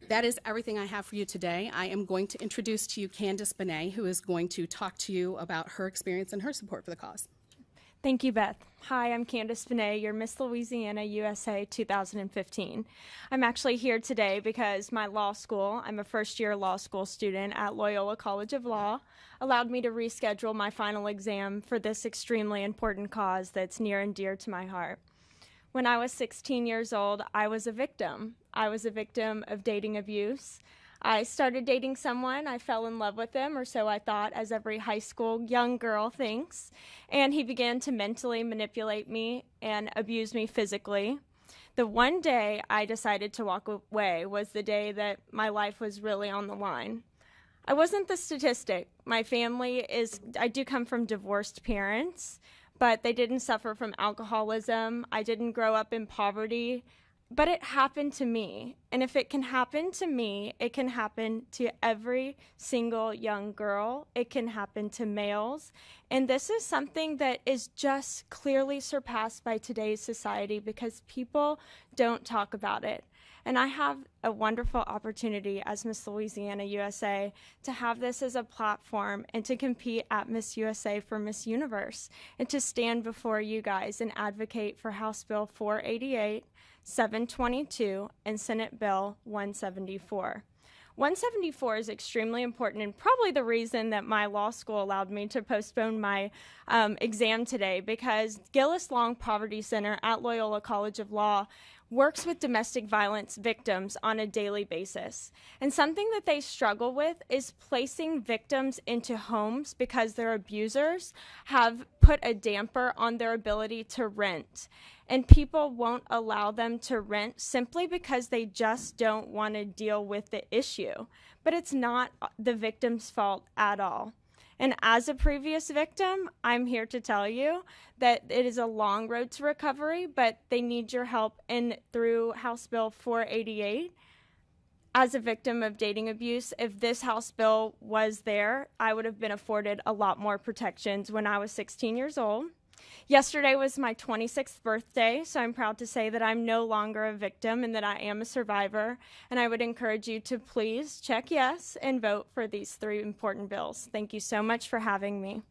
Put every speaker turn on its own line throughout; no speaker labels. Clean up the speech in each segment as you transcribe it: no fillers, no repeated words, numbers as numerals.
That is everything I have for you today. I am going to introduce to you Candice Bennatt, who is going to talk to you about her experience and her support for the cause.
Thank you, Beth. Hi, I'm Candice Bennatt, your Miss Louisiana USA 2015. I'm actually here today because my law school, I'm a first-year law school student at Loyola College of Law, allowed me to reschedule my final exam for this extremely important cause that's near and dear to my heart. When I was 16 years old, I was a victim. I was a victim of dating abuse. I started dating someone, I fell in love with him, or so I thought, as every high school young girl thinks, and he began to mentally manipulate me and abuse me physically. The one day I decided to walk away was the day that my life was really on the line. I wasn't the statistic. My family I do come from divorced parents, but they didn't suffer from alcoholism. I didn't grow up in poverty. But it happened to me, and if it can happen to me, it can happen to every single young girl. It can happen to males, and this is something that is just clearly surpassed by today's society because people don't talk about it. And I have a wonderful opportunity as Miss Louisiana USA to have this as a platform and to compete at Miss USA for Miss Universe and to stand before you guys and advocate for House Bill 488, 722, and Senate Bill 174. 174 is extremely important and probably the reason that my law school allowed me to postpone my exam today, because Gillis Long Poverty Center at Loyola College of Law works with domestic violence victims on a daily basis. And something that they struggle with is placing victims into homes because their abusers have put a damper on their ability to rent. And people won't allow them to rent simply because they just don't want to deal with the issue. But it's not the victim's fault at all. And as a previous victim, I'm here to tell you that it is a long road to recovery, but they need your help. And through House Bill 488, as a victim of dating abuse, if this House bill was there, I would have been afforded a lot more protections when I was 16 years old. Yesterday was my 26th birthday, so I'm proud to say that I'm no longer a victim and that I am a survivor. And I would encourage you to please check yes and vote for these 3 important bills. Thank you so much for having me.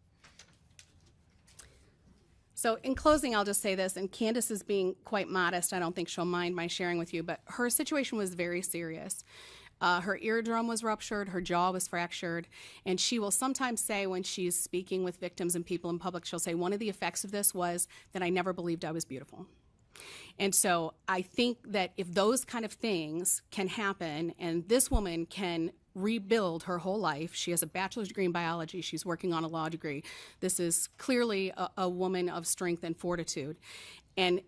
So in closing, I'll just say this, and Candice is being quite modest. I don't think she'll mind my sharing with you, but her situation was very serious. Her eardrum was ruptured, her jaw was fractured, and she will sometimes say when she's speaking with victims and people in public, she'll say, one of the effects of this was that I never believed I was beautiful. And so I think that if those kind of things can happen and this woman can rebuild her whole life, she has a bachelor's degree in biology, she's working on a law degree, this is clearly a woman of strength and fortitude. And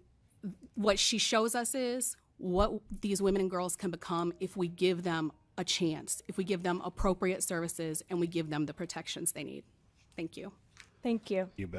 what she shows us is what these women and girls can become if we give them a chance, if we give them appropriate services and we give them the protections they need. Thank you.
Thank you.
You bet.